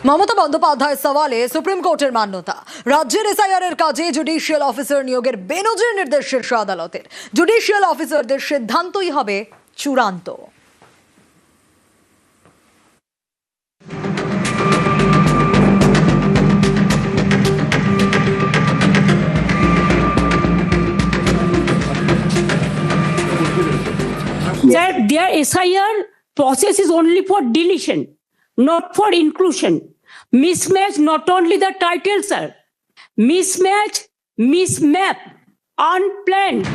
মমতা বন্দ্যোপাধ্যায়ের সওয়ালে সুপ্রিম কোর্টের মান্যতা। রাজ্যের এসআইআর এর কাজে জুডিশিয়াল অফিসার নিয়োগের বেনজির নির্দেশ শীর্ষ আদালতের। জুডিশিয়াল অফিসারদের সিদ্ধান্তই হবে চূড়ান্ত। That their SIR process is only for deletion, not for inclusion. Mismatch not only the title, sir. Mismatch, mismap, unplanned.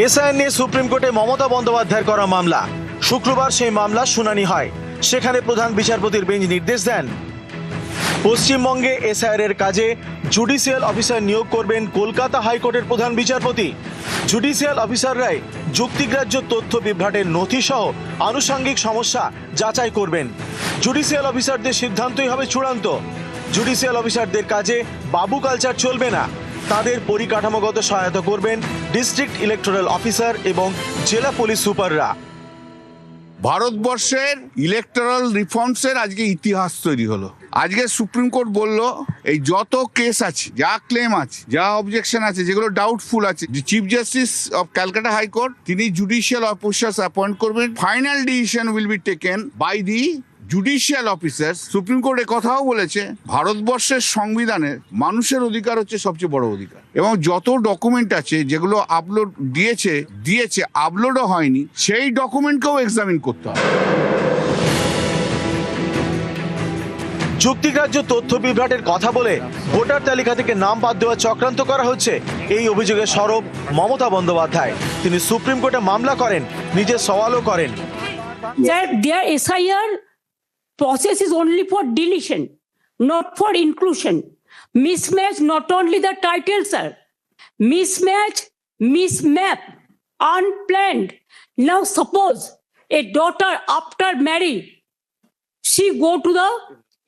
SIR নিয়ে সুপ্রিম কোর্টে মমতা বন্দ্যোপাধ্যায়ের করা মামলা। শুক্রবার সেই মামলা শুনানি হয়। সেখানে প্রধান বিচারপতির বেঞ্চ নির্দেশ দেন, পশ্চিমবঙ্গে এসআইআর এর কাজে জুডিশিয়াল অফিসার নিয়োগ করবেন কলকাতা হাইকোর্টের প্রধান বিচারপতি। জুডিশিয়াল অফিসাররাই যুক্তিগ্রাহ্য তথ্য বিভ্রাটের নথি সহ আনুষঙ্গিক সমস্যা যাচাই করবেন। জুডিশিয়াল অফিসারদের সিদ্ধান্তই হবে চূড়ান্ত। জুডিশিয়াল অফিসারদের কাজে বাবু কালচার চলবে না। তাদের পরিকাঠামোগত সহায়তা করবেন ডিস্ট্রিক্ট ইলেকটোরাল অফিসার এবং জেলা পুলিশ সুপাররা। ভারতবর্ষের ইলেকটোরাল রিফর্মসের আজকে ইতিহাস তৈরি হলো। আজকে সুপ্রিম কোর্ট বলল, এই যত কেস আছে, যা ক্লেম আছে, যা অবজেকশন আছে, যেগুলো ডাউটফুল আছে, chief justice of Calcutta high court তিনি জুডিশিয়াল অফিসার্স অ্যাপয়েন্ট করবেন। Final decision will be taken by the judicial officers. Supreme court কথাও বলেছে, ভারতবর্ষের সংবিধানের মানুষের অধিকার হচ্ছে সবচেয়ে বড় অধিকার, এবং যত ডকুমেন্ট আছে যেগুলো আপলোড দিয়েছে আপলোডও হয়নি, সেই ডকুমেন্টকেও এক্সামিন করতে হবে। যুক্তিগ্রাহ্য তথ্য বিভ্রাটের কথা বলে ভোটার তালিকা থেকে নাম বাদ দেওয়া চক্রান্ত করা হচ্ছে, এই অভিযোগে সরব মমতা বন্দ্যোপাধ্যায়। তিনি সুপ্রিম কোর্টে মামলা করেন, নিজের সওয়ালও করেন। That their SIR process is only for deletion, not for inclusion. Mismatch not only the title, sir. Mismatch, mismap, unplanned. Now suppose a daughter after marriage, she go to the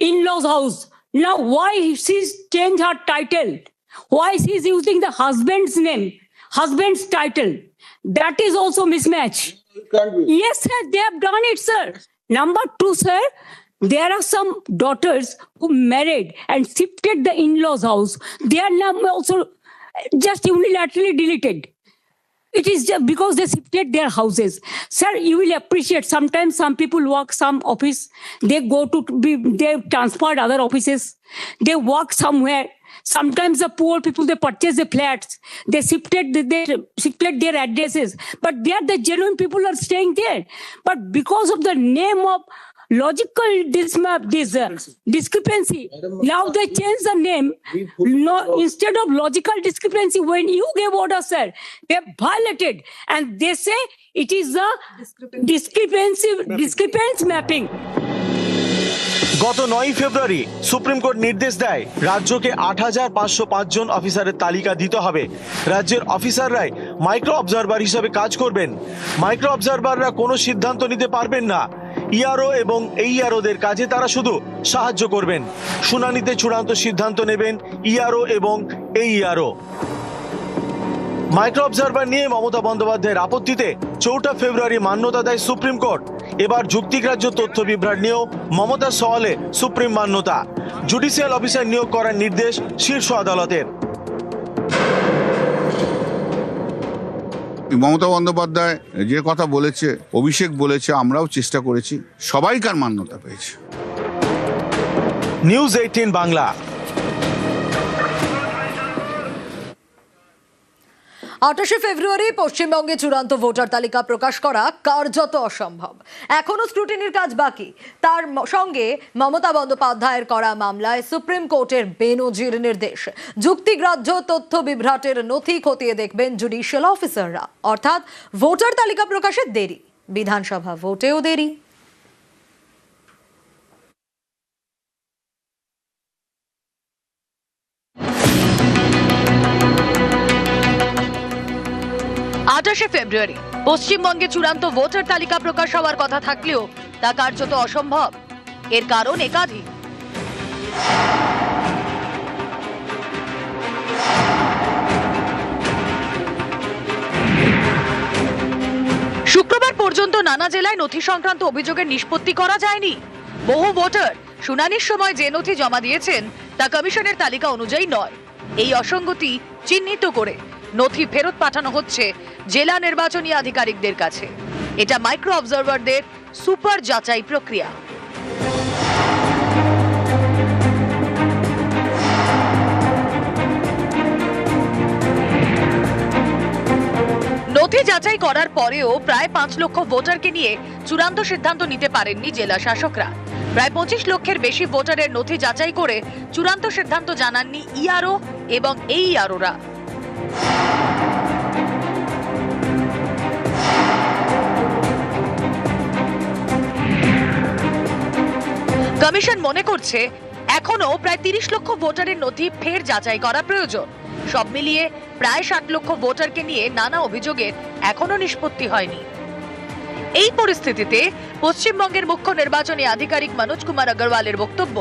in-laws house. Now why she's changed her title? Why she's using the husband's name, husband's title? That is also mismatch. Yes, sir, they have done it, sir. Number two, sir, there are some daughters who married and shifted the in-laws house. Their name also just unilaterally deleted. It is just because they shifted their houses. Sir, you will appreciate sometimes some people work some office, they go to they transferred other offices, they work somewhere. Sometimes the poor people, they purchase the flats, they shifted their addresses, but they are the genuine people are staying there. But because of the name of logical discrepancy, now they change the name. No, instead of logical discrepancy, when you gave order, sir, they violated, and they say it is a discrepancy mapping. গত 9 ফেব্রুয়ারি supreme court নির্দেশ দেয়, রাজ্যকে ৮৫০৫ জন অফিসারের তালিকা দিতে হবে। রাজ্যের অফিসাররাই micro observer হিসেবে কাজ করবেন। মাইক্রো অবজারভাররা কোনো সিদ্ধান্ত নিতে পারবেন না। ইআরও এবং এইআরওদের কাজে তারা শুধু সাহায্য করবেন। শুনানিতে চূড়ান্ত সিদ্ধান্ত নেবেন ইআরও এবং এইআরও। মাইক্রো অবজারভার নিয়ে মমতা বন্দ্যোপাধ্যায়ের আপত্তিতে ৪ ফেব্রুয়ারি মান্যতা দেয় সুপ্রিম কোর্ট। এবার যুক্তিগ্রাহ্য তথ্য বিভ্রাট নিয়েও মমতার সওয়ালে সুপ্রিম মান্যতা। জুডিশিয়াল অফিসার নিয়োগ করার নির্দেশ শীর্ষ আদালতের। মমতা বন্দ্যোপাধ্যায় যে কথা বলেছে, অভিষেক বলেছে, আমরাও চেষ্টা করেছি, সবাইকার মান্যতা পেয়েছে। নিউজ 18 বাংলা। 28 ফেব্রুয়ারি পশ্চিমবঙ্গে চূড়ান্ত ভোটার তালিকা প্রকাশ করা কার্যত অসম্ভব। এখনো স্ক্রুটিনির কাজ বাকি। তার সঙ্গে মমতা বন্দ্যোপাধ্যায়ের করা মামলায় সুপ্রিম কোর্টের বেনজির নির্দেশ। যুক্তিগ্রাহ্য তথ্য বিভ্রাটের নথি খতিয়ে দেখবেন জুডিশিয়াল অফিসাররা। অর্থাৎ ভোটার তালিকা প্রকাশের দেরি, বিধানসভা ভোটেও দেরি। 28 ফেব্রুয়ারি পশ্চিমবঙ্গে চূড়ান্ত ভোটার তালিকা প্রকাশ হওয়ার কথা থাকলেও তা কার্যত অসম্ভব। এর কারণ একাধিক। শুক্রবার পর্যন্ত নানা জেলায় নথি সংক্রান্ত অভিযোগের নিষ্পত্তি করা যায়নি। বহু ভোটার শুনানির সময় যে নথি জমা দিয়েছেন তা কমিশনের তালিকা অনুযায়ী নয়। এই অসঙ্গতি চিহ্নিত করে নথি ফেরত পাঠানো হচ্ছে জেলা নির্বাচনী আধিকারিকদের কাছে। এটা মাইক্রো অবজারভারদের সুপার যাচাই প্রক্রিয়া। নথি যাচাই করার পরেও প্রায় 5 লক্ষ ভোটারকে নিয়ে চূড়ান্ত সিদ্ধান্ত নিতে পারেননি জেলা শাসকরা। প্রায় 25 লক্ষের বেশি ভোটারের নথি যাচাই করে চূড়ান্ত সিদ্ধান্ত জানাননি ইআরও এবং এইআরওরা। কমিশন মনে করছে এখনো প্রায় 30 লক্ষ ভোটারের নথি ফের যাচাই করা প্রয়োজন। সব মিলিয়ে প্রায় 60 লক্ষ ভোটারকে নিয়ে নানা অভিযোগের এখনো নিষ্পত্তি হয়নি। এই পরিস্থিতিতে পশ্চিমবঙ্গের মুখ্য নির্বাচনী আধিকারিক মনোজ কুমার আগরওয়ালের বক্তব্য,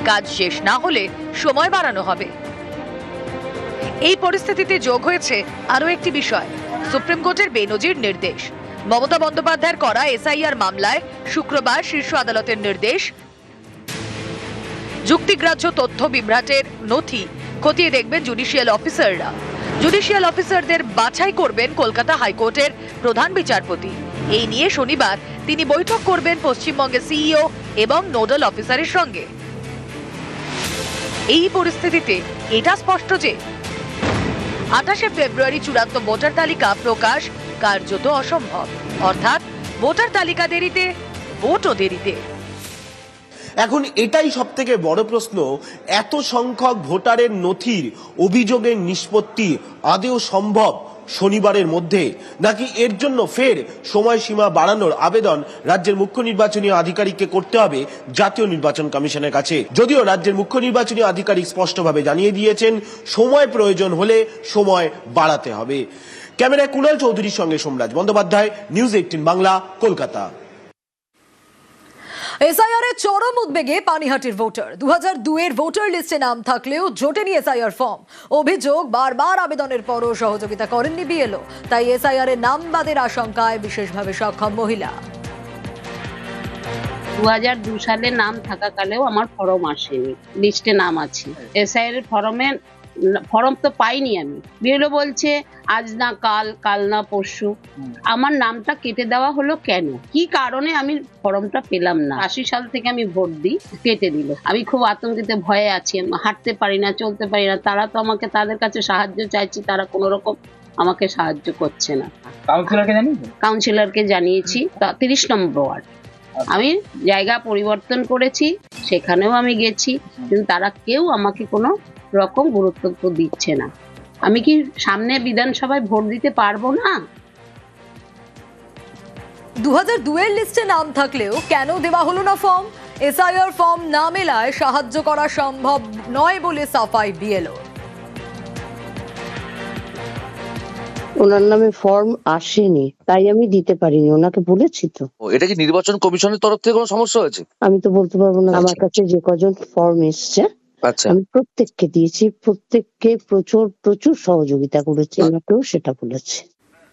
কাজ শেষ না হলে সময় বাড়ানো হবে। এই পরিস্থিতিতে যোগ হয়েছে আরো একটি বিষয়, সুপ্রিম কোর্টের বেনজির নির্দেশ। মমতা বন্দ্যোপাধ্যায়ের করা এসআইআর মামলায় শুক্রবার শীর্ষ আদালতের নির্দেশ, যুক্তিগ্রাহ্য তথ্য বিভ্রাটের নথি খতিয়ে দেখবেন জুডিশিয়াল অফিসাররা। জুডিশিয়াল অফিসারদের বাছাই করবেন কলকাতা হাইকোর্টের প্রধান বিচারপতি। এই নিয়ে শনিবার তিনি বৈঠক করবেন পশ্চিমবঙ্গের সিইও এবং নোডাল অফিসারের সঙ্গে। এই পরিস্থিতিতে এটা স্পষ্ট যে 28শে ফেব্রুয়ারি চূড়ান্ত ভোটার তালিকা প্রকাশ কার্যত অসম্ভব। অর্থাৎ ভোটার তালিকা দেরিতে, ভোটও দেরিতে। এখন এটাই সবথেকে বড় প্রশ্ন, এত সংখ্যক ভোটারের নথির অভিযোগের নিষ্পত্তি আদৌ সম্ভব শনিবারের মধ্যে, নাকি এর জন্য ফের সময়সীমা বাড়ানোর আবেদন রাজ্যের মুখ্য নির্বাচনী আধিকারিককে করতে হবে জাতীয় নির্বাচন কমিশনের কাছে? যদিও রাজ্যের মুখ্য নির্বাচনী আধিকারিক স্পষ্টভাবে জানিয়ে দিয়েছেন সময় প্রয়োজন হলে সময় বাড়াতে হবে। ক্যামেরায় কুণাল চৌধুরীর সঙ্গে সোমরাজ বন্দ্যোপাধ্যায়, নিউজ 18 বাংলা, কলকাতা। এসআইআর এর চরম উদ্বেগে পানিহাটির ভোটার। 2002 এর ভোটার লিস্টে নাম থাকলেও জোটেনি এসআইআর ফর্ম। অভিযোগ, বারবার আবেদনের পরও সহযোগিতা করেননি বিএলও। তাই এসআইআর এর নাম বাদের আশঙ্কায় বিশেষভাবে সক্ষম মহিলা। 2002 সালে নাম থাকাকালেও আমার ফর্ম আসেনি, লিস্টে নাম আছে। এসআইআর ফর্ম তো পাইনি আমি। বিএলও বলছে আজ না কাল, কাল না পরশু। আমার নামটা কেটে দেওয়া হলো কেন, কি কারণে আমি ফর্মটা পেলাম না? 80 সাল থেকে আমি ভোট দিই, কেটে দিল। আমি খুব আতঙ্কিত, ভয়ে আছি, হাঁটতে পারি না, চলতে পারি না। তারা তো আমাকে, তাদের কাছে সাহায্য চাইছি, তারা কোনো রকম আমাকে সাহায্য করছে না। কাউন্সিলরকে জানিয়েছি, 30 নম্বর ওয়ার্ড। আমি জায়গা পরিবর্তন করেছি, সেখানেও আমি গেছি, কিন্তু তারা কেউ আমাকে কোনো রকম গুরুত্ব দিচ্ছে না। আমি কি সামনে বিধানসভায় ভোট দিতে পারবো না? 2002 এর লিস্টে নাম থাকলেও কেন দেওয়া হলো না ফর্ম? এসআইআর ফর্ম না মেলায় সাহায্য করা সম্ভব নয় বলে সাফাই বিএলও। ওনার নামে ফর্ম আসেনি, তাই আমি দিতে পারিনি। ওনাকে বলেছি তো। এটা কি নির্বাচন কমিশনের তরফ থেকে কোনো সমস্যা হয়েছে? আমি তো বলতে পারবো না। আমার কাছে যে কজন ফর্ম এসছে আচ্ছা, আমি প্রত্যেককে দিয়েছি, প্রত্যেককে প্রচুর সহযোগিতা করেছি, আমাকেও সেটা বলেছে।